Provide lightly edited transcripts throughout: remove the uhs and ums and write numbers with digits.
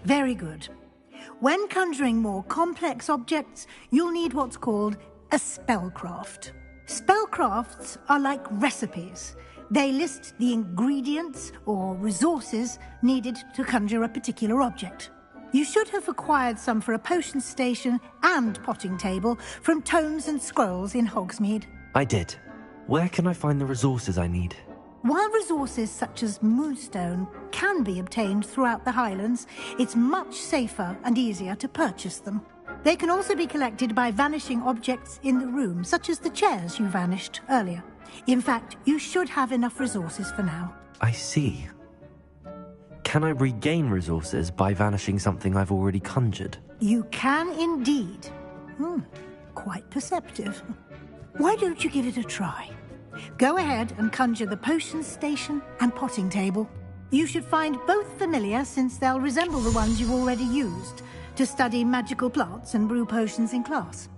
Very good. When conjuring more complex objects, you'll need what's called a spellcraft. Spellcrafts are like recipes. They list the ingredients or resources needed to conjure a particular object. You should have acquired some for a potion station and potting table from tomes and scrolls in Hogsmeade. I did. Where can I find the resources I need? While resources such as moonstone can be obtained throughout the Highlands, it's much safer and easier to purchase them. They can also be collected by vanishing objects in the room, such as the chairs you vanished earlier. In fact, you should have enough resources for now. I see. Can I regain resources by vanishing something I've already conjured? You can indeed. Quite perceptive. Why don't you give it a try? Go ahead and conjure the potion station and potting table. You should find both familiar, since they'll resemble the ones you've already used to study magical plants and brew potions in class.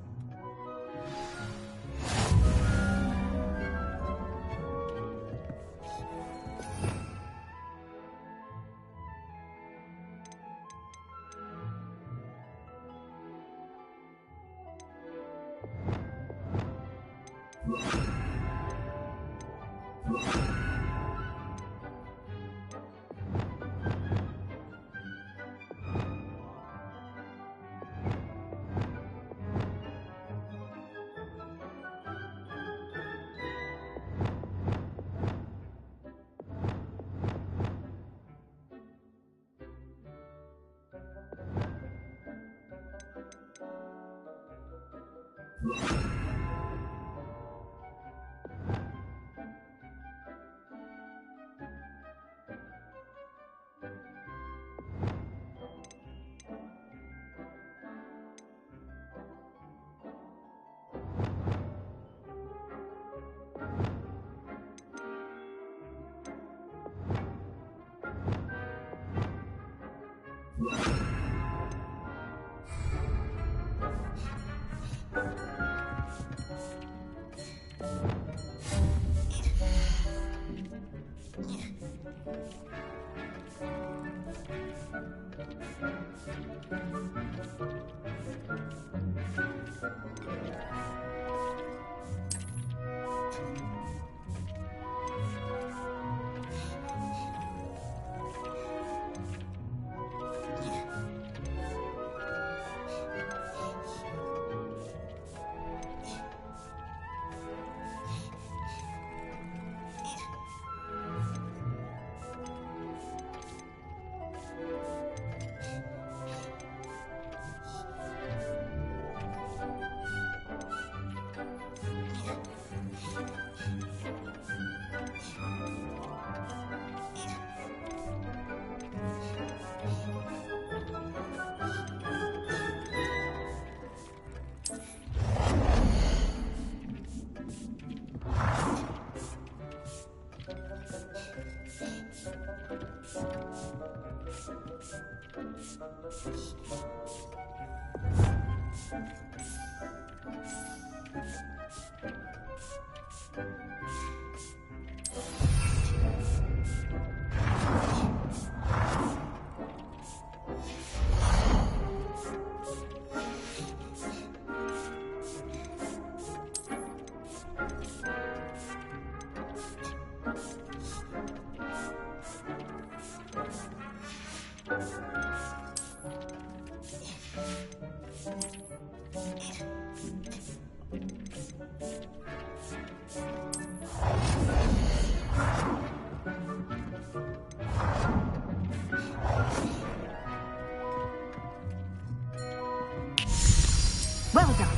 Well done.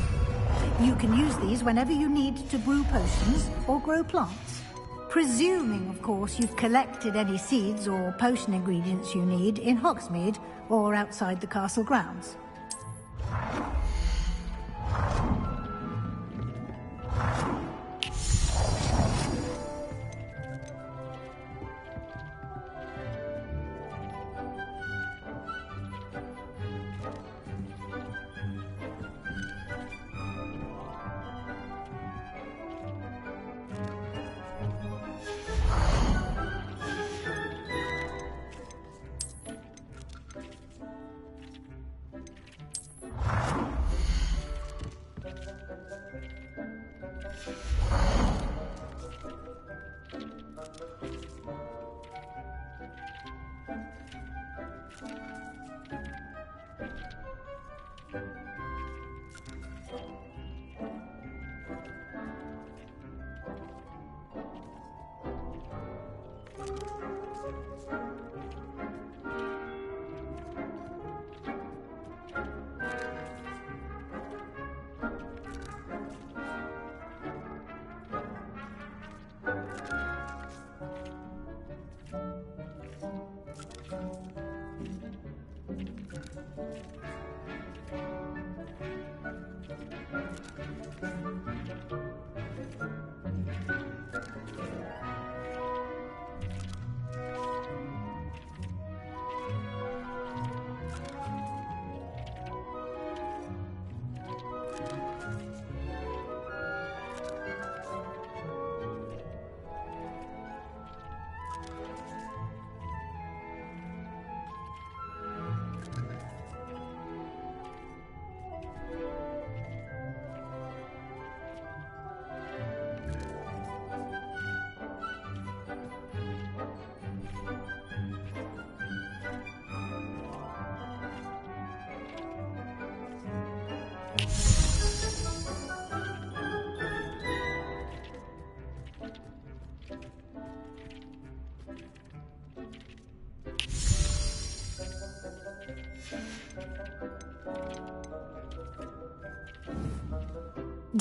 You can use these whenever you need to brew potions or grow plants. Presuming, of course, you've collected any seeds or potion ingredients you need in Hogsmeade or outside the castle grounds.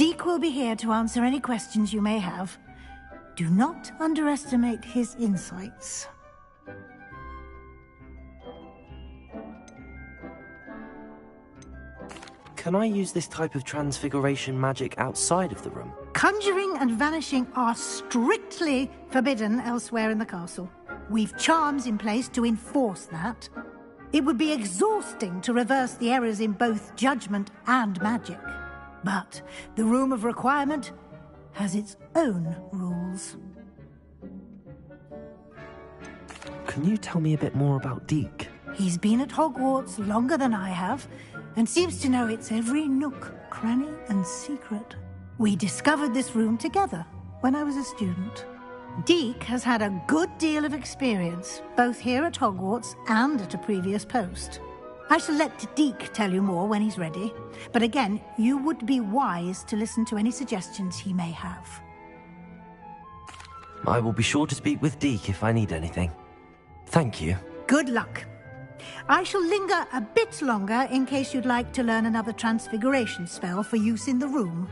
Deke will be here to answer any questions you may have. Do not underestimate his insights. Can I use this type of transfiguration magic outside of the room? Conjuring and vanishing are strictly forbidden elsewhere in the castle. We've charms in place to enforce that. It would be exhausting to reverse the errors in both judgment and magic. But the Room of Requirement has its own rules. Can you tell me a bit more about Deke? He's been at Hogwarts longer than I have, and seems to know its every nook, cranny, and secret. We discovered this room together when I was a student. Deke has had a good deal of experience, both here at Hogwarts and at a previous post. I shall let Deke tell you more when he's ready, but again, you would be wise to listen to any suggestions he may have. I will be sure to speak with Deke if I need anything. Thank you. Good luck. I shall linger a bit longer in case you'd like to learn another transfiguration spell for use in the room.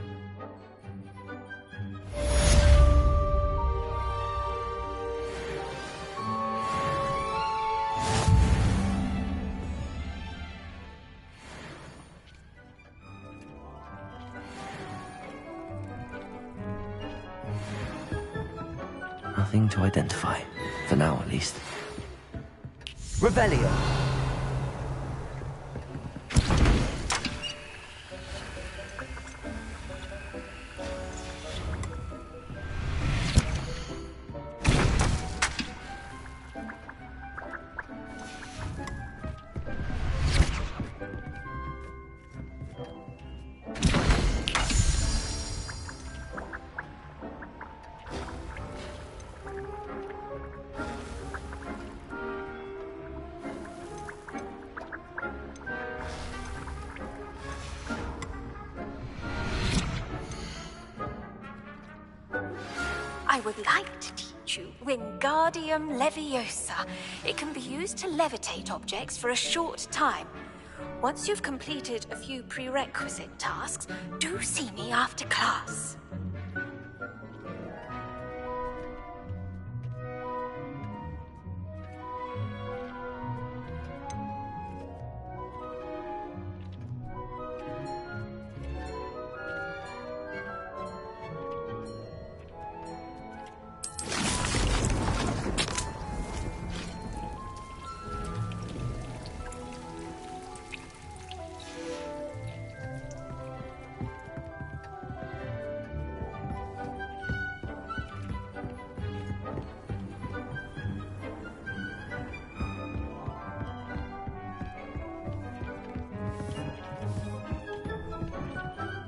Nothing to identify, for now at least. Revelio! I would like to teach you Wingardium Leviosa. It can be used to levitate objects for a short time. Once you've completed a few prerequisite tasks, do see me after class.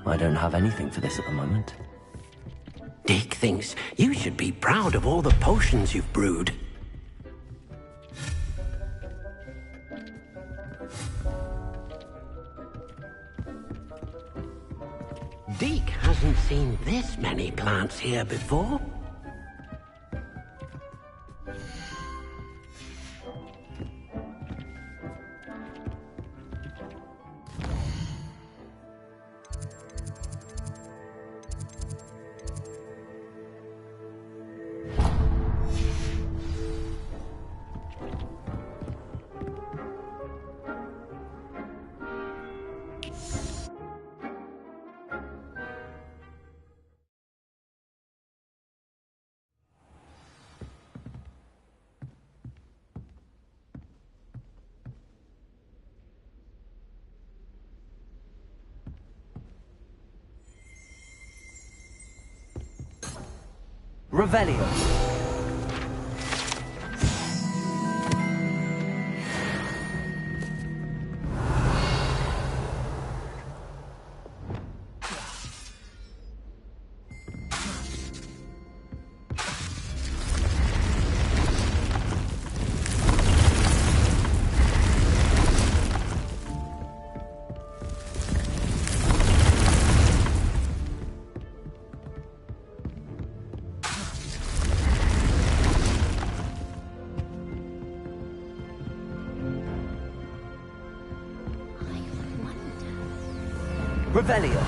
I don't have anything for this at the moment. Dick thinks you should be proud of all the potions you've brewed. Dick hasn't seen this many plants here before. Revelio! Revelio!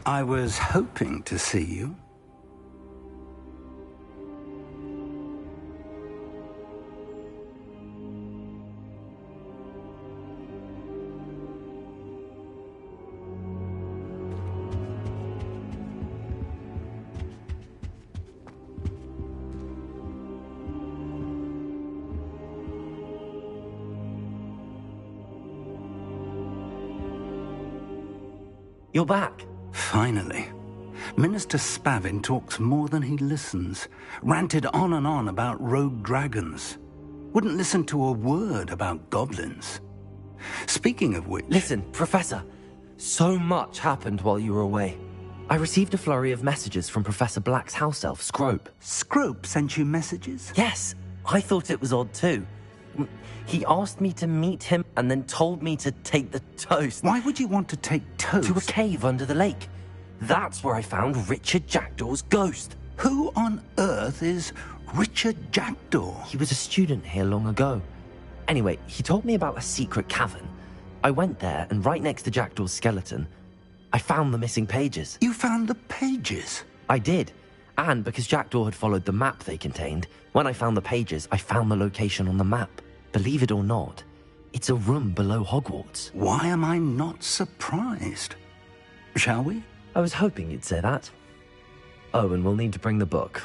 I was hoping to see you. You're back. Finally. Minister Spavin talks more than he listens. Ranted on and on about rogue dragons. Wouldn't listen to a word about goblins. Speaking of which... Listen, Professor. So much happened while you were away. I received a flurry of messages from Professor Black's house elf, Scrope. Scrope sent you messages? Yes, I thought it was odd too. He asked me to meet him and then told me to take the toast. Why would you want to take toast? To a cave under the lake. That's where I found Richard Jackdaw's ghost. Who on earth is Richard Jackdaw? He was a student here long ago. Anyway, he told me about a secret cavern. I went there, and right next to Jackdaw's skeleton, I found the missing pages. You found the pages? I did. And because Jackdaw had followed the map they contained, when I found the pages, I found the location on the map. Believe it or not, it's a room below Hogwarts. Why am I not surprised? Shall we? I was hoping you'd say that. Oh, and we'll need to bring the book.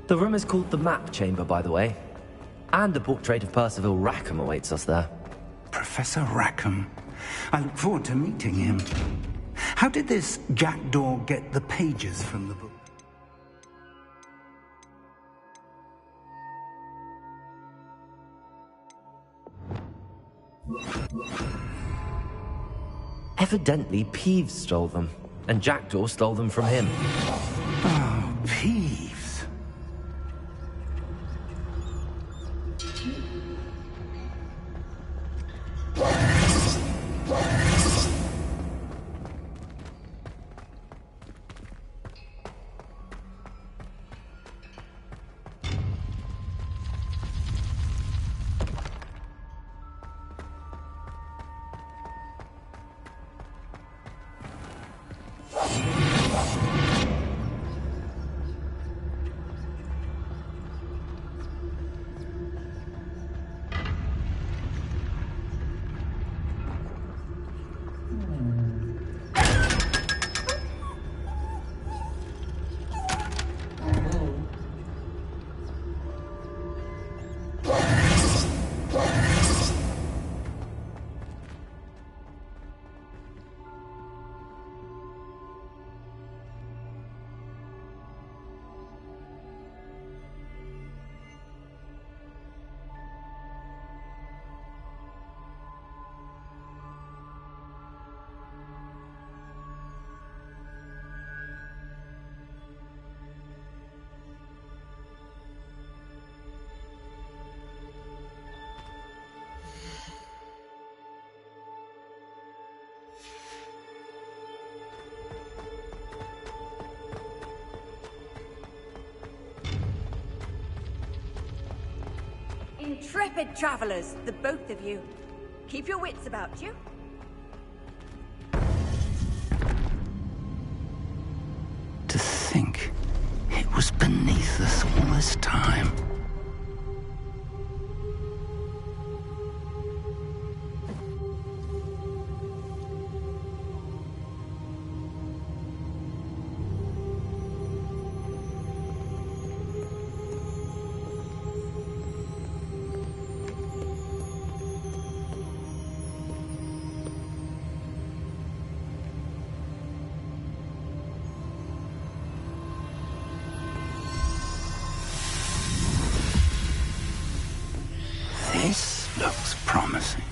The room is called the Map Chamber, by the way. And a portrait of Percival Rackham awaits us there. Professor Rackham. I look forward to meeting him. How did this Jackdaw get the pages from the book? Evidently, Peeves stole them, and Jackdaw stole them from him. Oh, Peeves. Intrepid travelers, the both of you. Keep your wits about you. To think it was beneath us all this time. This looks promising.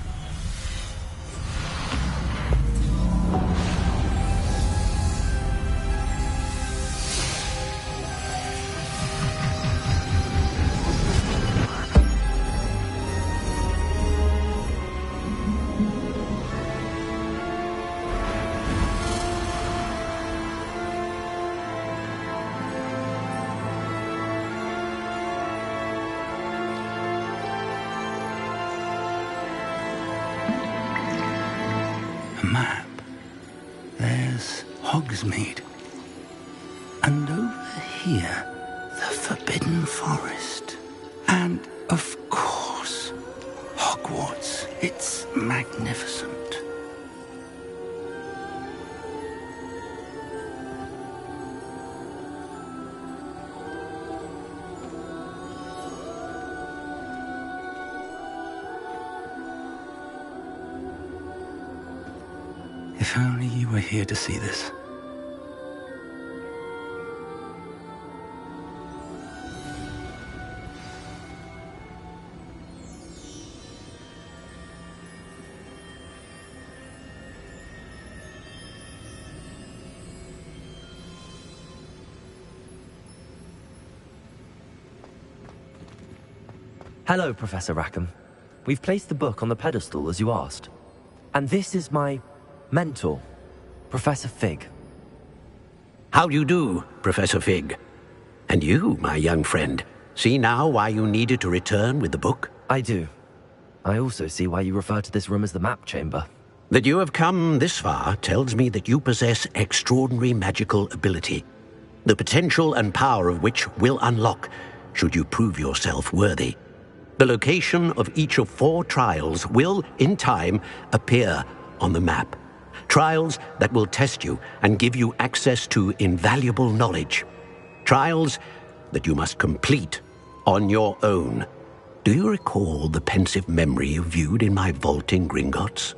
A map. There's Hogsmeade. And over here, the Forbidden Forest. And, of course, Hogwarts. It's magnificent. If only you were here to see this. Hello, Professor Rackham. We've placed the book on the pedestal as you asked. And this is my mentor, Professor Fig. How do you do, Professor Fig? And you, my young friend, see now why you needed to return with the book? I do. I also see why you refer to this room as the map chamber. That you have come this far tells me that you possess extraordinary magical ability, the potential and power of which will unlock should you prove yourself worthy. The location of each of 4 trials will, in time, appear on the map. Trials that will test you and give you access to invaluable knowledge. Trials that you must complete on your own. Do you recall the pensive memory you viewed in my vault in Gringotts?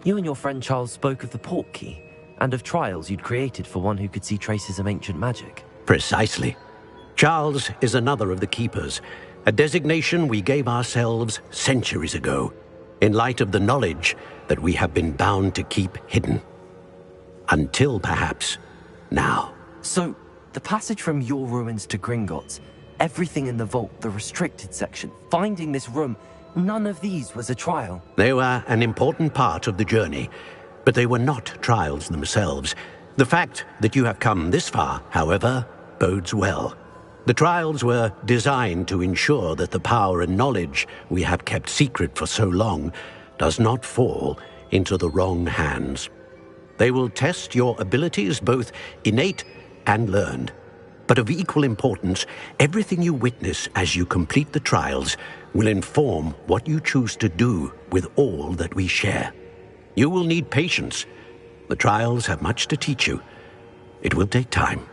You and your friend Charles spoke of the port key, and of trials you'd created for one who could see traces of ancient magic. Precisely. Charles is another of the Keepers, a designation we gave ourselves centuries ago, in light of the knowledge that we have been bound to keep hidden. Until, perhaps, now. So, the passage from your ruins to Gringotts, everything in the vault, the restricted section, finding this room, none of these was a trial. They were an important part of the journey, but they were not trials themselves. The fact that you have come this far, however, bodes well. The trials were designed to ensure that the power and knowledge we have kept secret for so long does not fall into the wrong hands. They will test your abilities, both innate and learned. But of equal importance, everything you witness as you complete the trials will inform what you choose to do with all that we share. You will need patience. The trials have much to teach you. It will take time.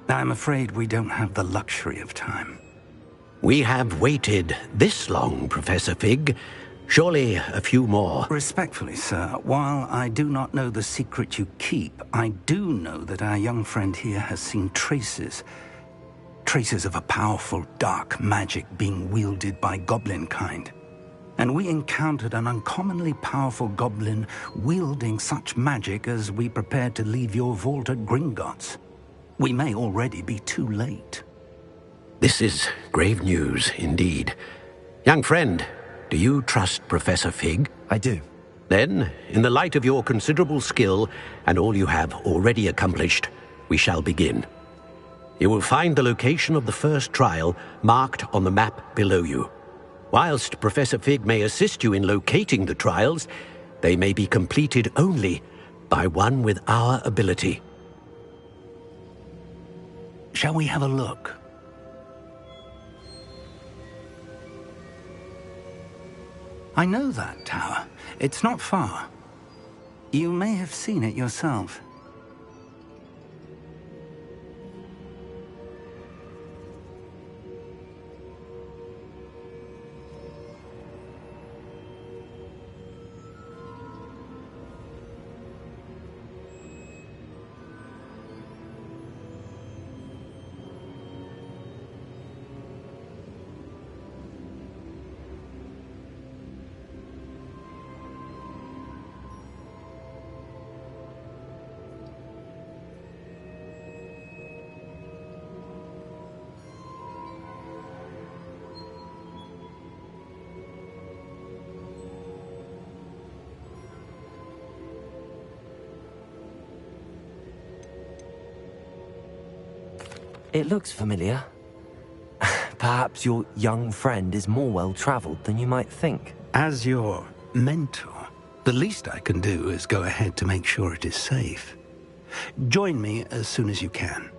I'm afraid we don't have the luxury of time. We have waited this long, Professor Fig. Surely a few more. Respectfully, sir, while I do not know the secret you keep, I do know that our young friend here has seen traces of a powerful dark magic being wielded by goblin kind. And we encountered an uncommonly powerful goblin wielding such magic as we prepared to leave your vault at Gringotts. We may already be too late. This is grave news indeed. Young friend, do you trust Professor Fig? I do. Then, in the light of your considerable skill and all you have already accomplished, we shall begin. You will find the location of the first trial marked on the map below you. Whilst Professor Fig may assist you in locating the trials, they may be completed only by one with our ability. Shall we have a look? I know that tower. It's not far. You may have seen it yourself. It looks familiar. Perhaps your young friend is more well-traveled than you might think. As your mentor, the least I can do is go ahead to make sure it is safe. Join me as soon as you can.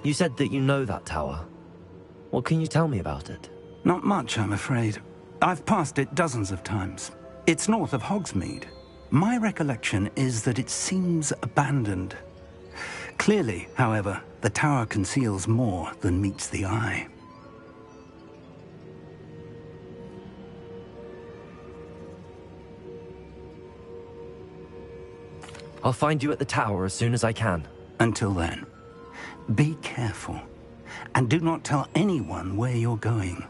You said that you know that tower. What can you tell me about it? Not much, I'm afraid. I've passed it dozens of times. It's north of Hogsmeade. My recollection is that it seems abandoned. Clearly, however, the tower conceals more than meets the eye. I'll find you at the tower as soon as I can. Until then, be careful, and do not tell anyone where you're going.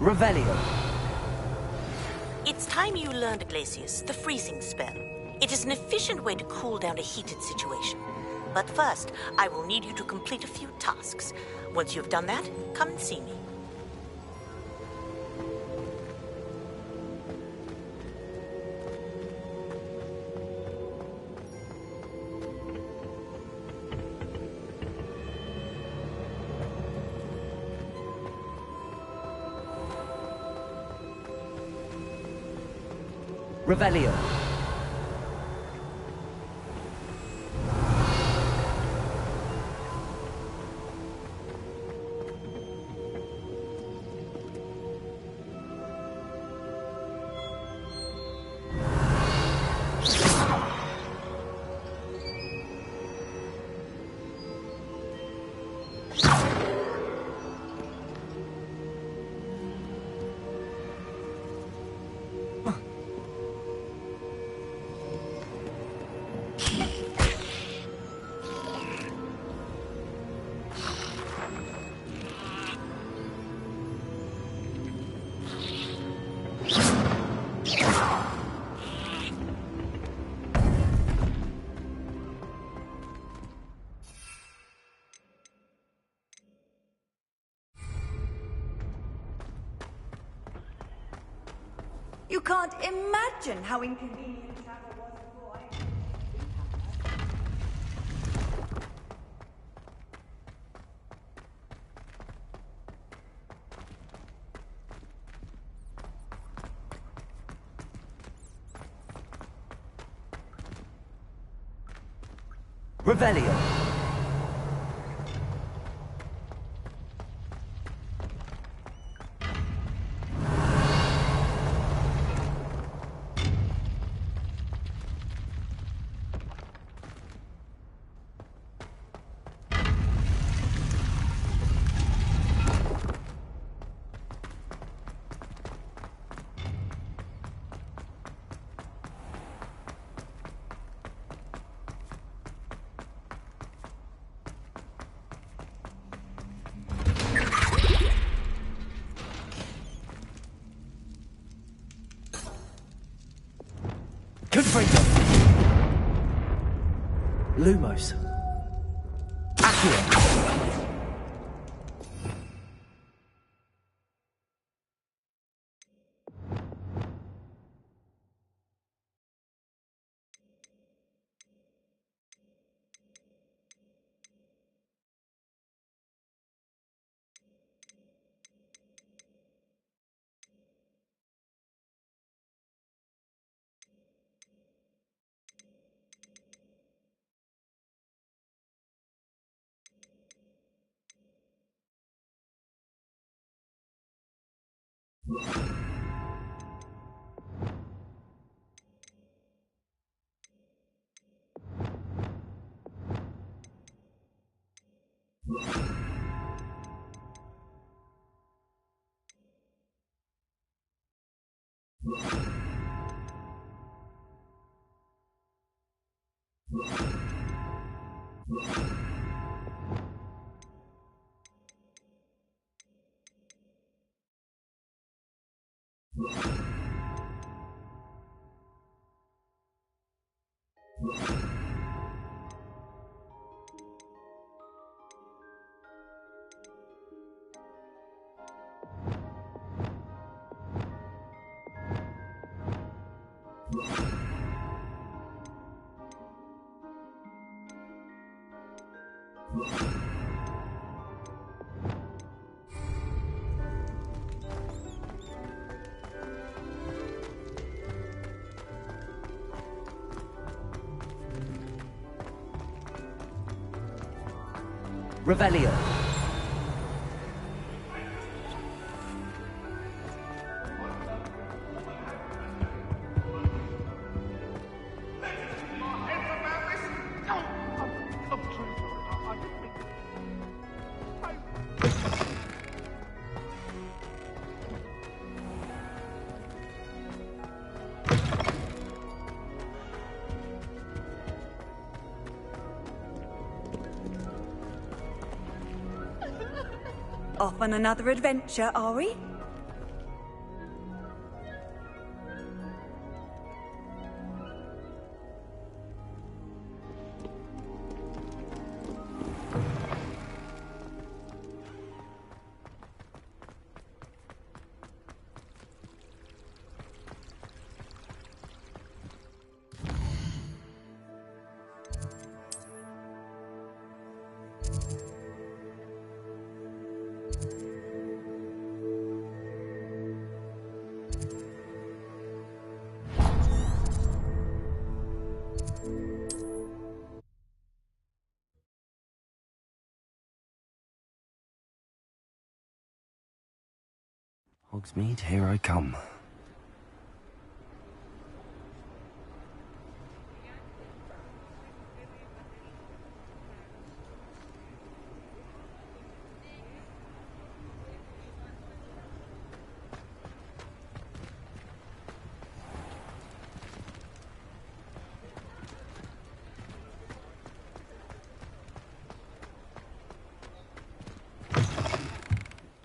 Revelio. It's time you learned, Glacius, the freezing spell. It is an efficient way to cool down a heated situation. But first, I will need you to complete a few tasks. Once you've done that, come and see me. Revelio. You can't imagine how inconvenient travel was before I... Revelio. Confringo. Lumos. Accio. Revelio. Off on another adventure, are we? Hogsmeade, here I come.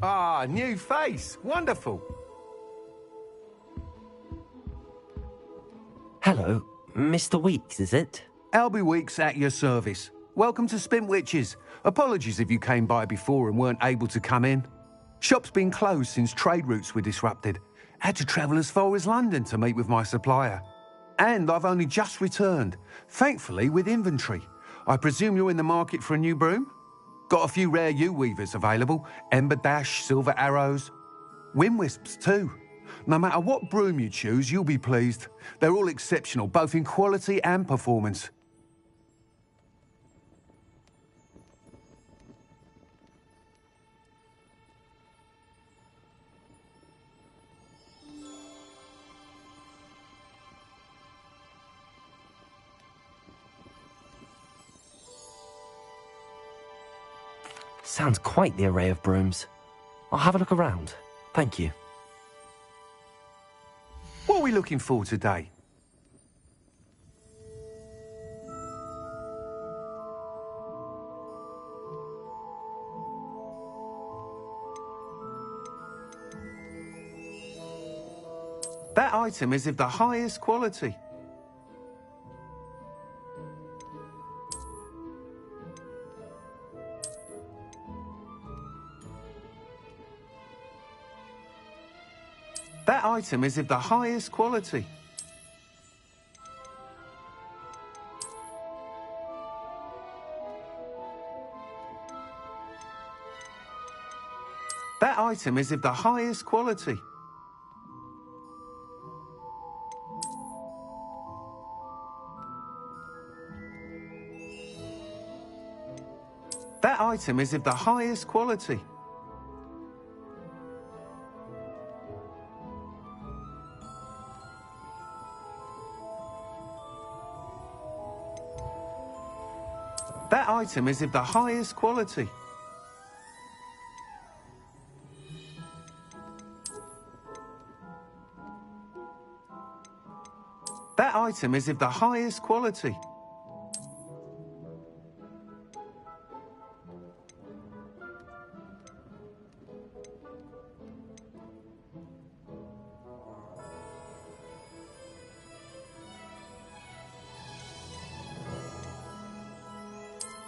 Ah, new face. Wonderful. Hello, Mr. Weeks, is it? Albie Weeks at your service. Welcome to Spintwitches. Apologies if you came by before and weren't able to come in. Shop's been closed since trade routes were disrupted. Had to travel as far as London to meet with my supplier. And I've only just returned, thankfully with inventory. I presume you're in the market for a new broom? Got a few rare yew-weavers available, Ember Dash, Silver Arrows, Wind Wisps too. No matter what broom you choose, you'll be pleased. They're all exceptional, both in quality and performance. Sounds quite the array of brooms. I'll have a look around. Thank you. What are we looking for today? That item is of the highest quality. That item is of the highest quality. That item is of the highest quality. That item is of the highest quality. That item is of the highest quality. That item is of the highest quality.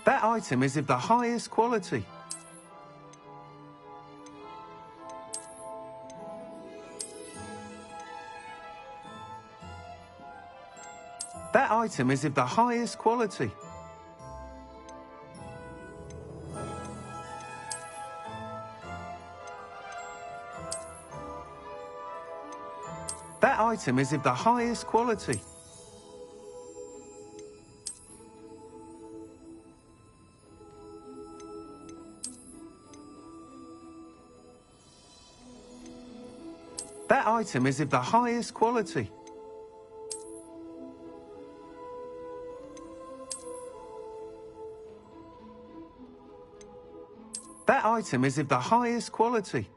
That item is of the highest quality. That item is of the highest quality. That item is of the highest quality. That item is of the highest quality. That item is of the highest quality.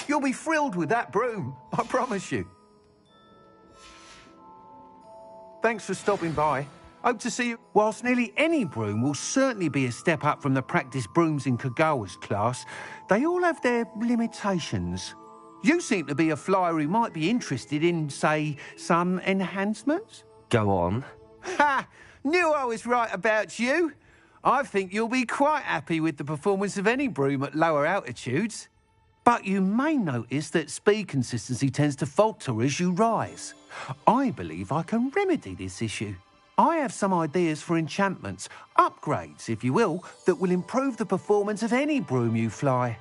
You'll be thrilled with that broom, I promise you. Thanks for stopping by. Hope to see you. Whilst nearly any broom will certainly be a step up from the practice brooms in Kagawa's class, they all have their limitations. You seem to be a flyer who might be interested in, say, some enhancements? Go on. Ha! Knew I was right about you. I think you'll be quite happy with the performance of any broom at lower altitudes. But you may notice that speed consistency tends to falter as you rise. I believe I can remedy this issue. I have some ideas for enchantments, upgrades, if you will, that will improve the performance of any broom you fly.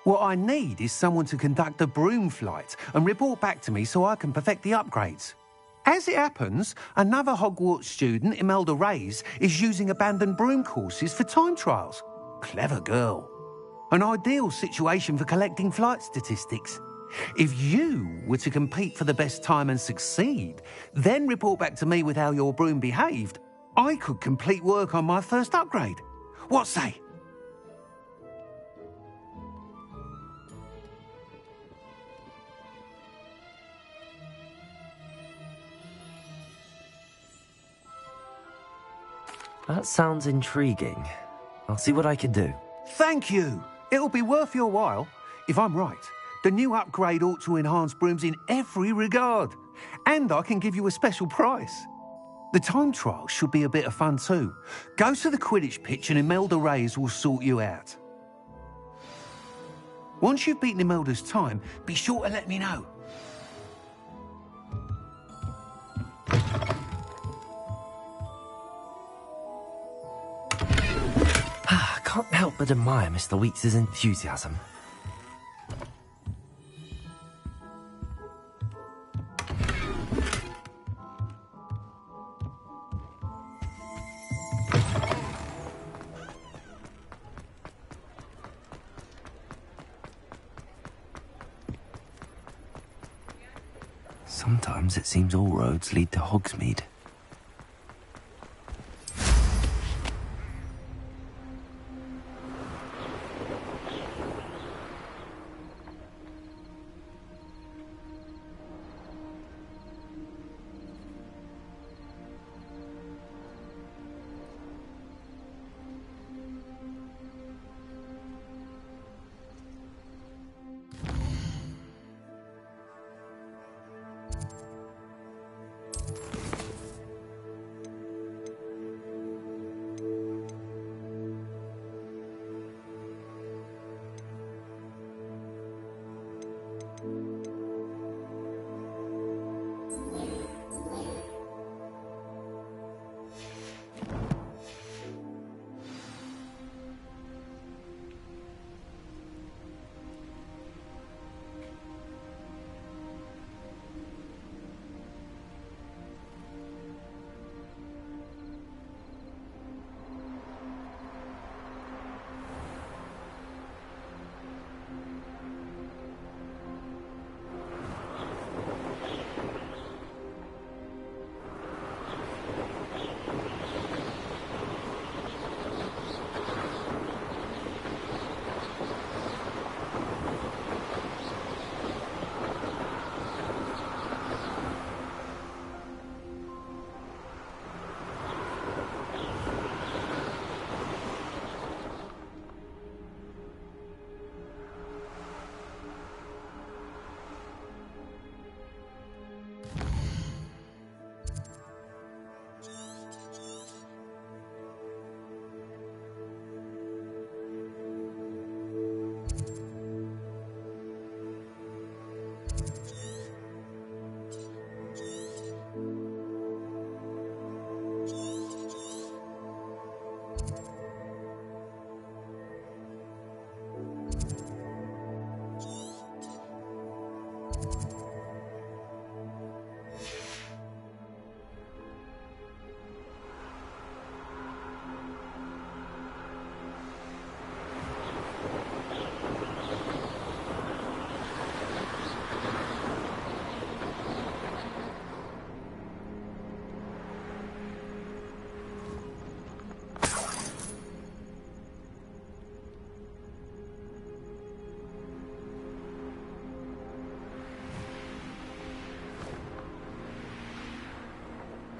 What I need is someone to conduct a broom flight and report back to me so I can perfect the upgrades. As it happens, another Hogwarts student, Imelda Reyes, is using abandoned broom courses for time trials. Clever girl. An ideal situation for collecting flight statistics. If you were to compete for the best time and succeed, then report back to me with how your broom behaved, I could complete work on my first upgrade. What say? That sounds intriguing. I'll see what I can do. Thank you. It'll be worth your while. If I'm right, the new upgrade ought to enhance brooms in every regard. And I can give you a special price. The time trial should be a bit of fun too. Go to the Quidditch pitch and Imelda Reyes will sort you out. Once you've beaten Imelda's time, be sure to let me know. I can't help but admire Mr. Weeks' enthusiasm. Sometimes it seems all roads lead to Hogsmeade.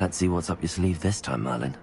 Let's see what's up your sleeve this time, Merlin.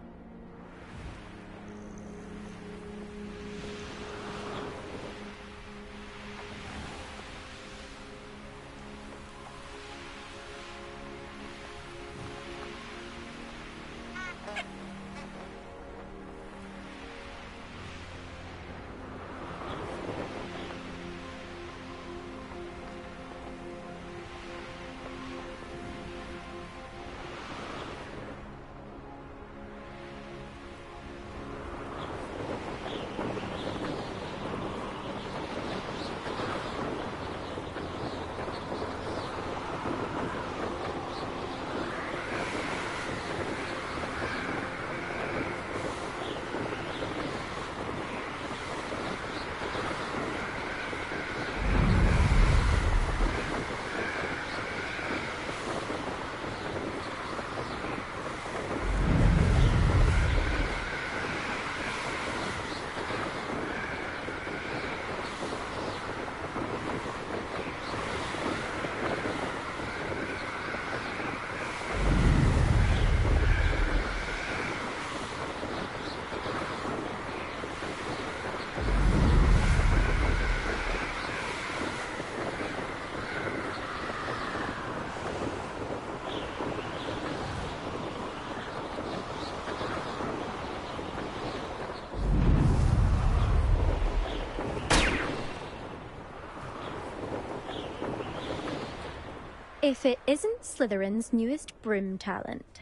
If it isn't Slytherin's newest broom talent.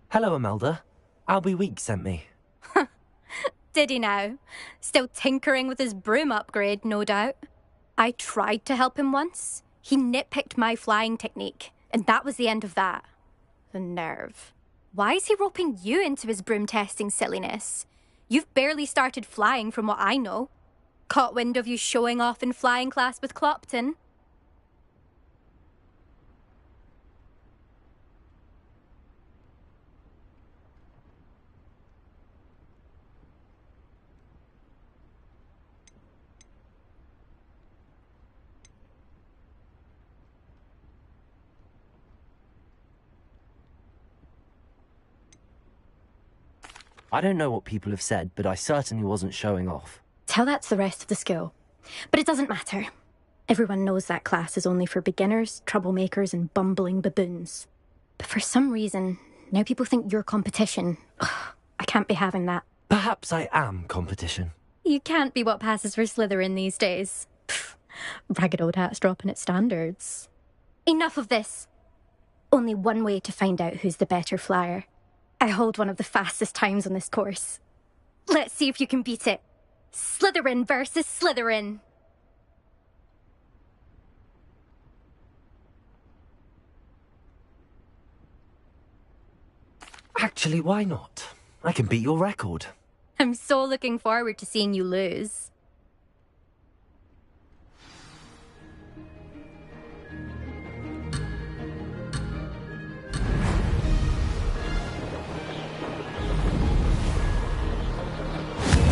Hello, Imelda. Albie Weeks sent me. Did he now? Still tinkering with his broom upgrade, no doubt. I tried to help him once. He nitpicked my flying technique, and that was the end of that. The nerve. Why is he roping you into his broom testing silliness? You've barely started flying from what I know. Caught wind of you showing off in flying class with Clopton. I don't know what people have said, but I certainly wasn't showing off. Tell that to the rest of the school. But it doesn't matter. Everyone knows that class is only for beginners, troublemakers, and bumbling baboons. But for some reason, now people think you're competition. Ugh, I can't be having that. Perhaps I am competition. You can't be what passes for Slytherin these days. Pfft, ragged old hat's dropping its standards. Enough of this. Only one way to find out who's the better flyer. I hold one of the fastest times on this course. Let's see if you can beat it. Slytherin versus Slytherin. Actually, why not? I can beat your record. I'm so looking forward to seeing you lose.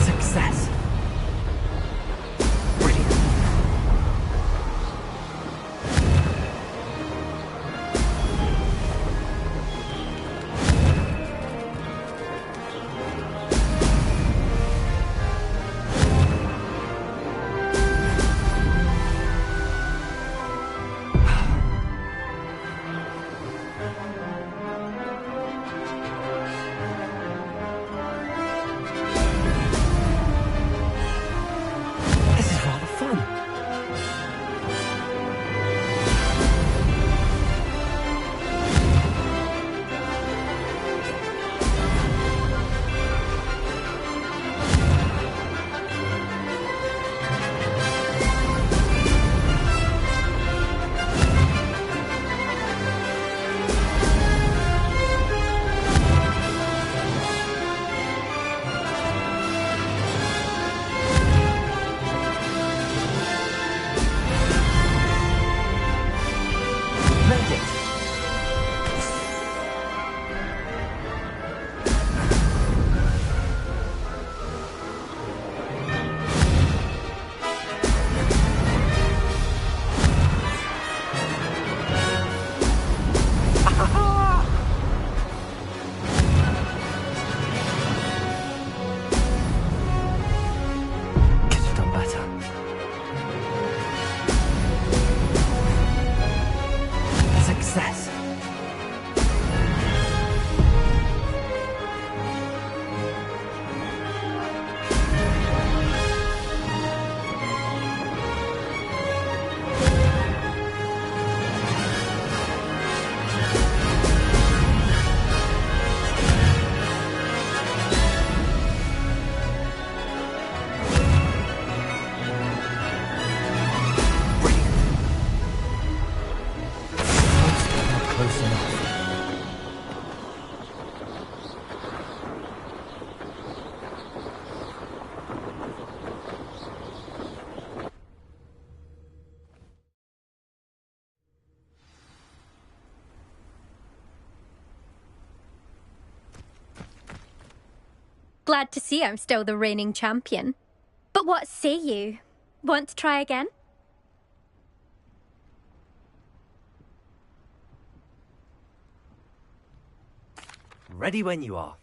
Success. Brilliant. This is rather fun. Made it. Could have done better. Success. Close enough. Glad to see I'm still the reigning champion. But what say you? Want to try again? Ready when you are.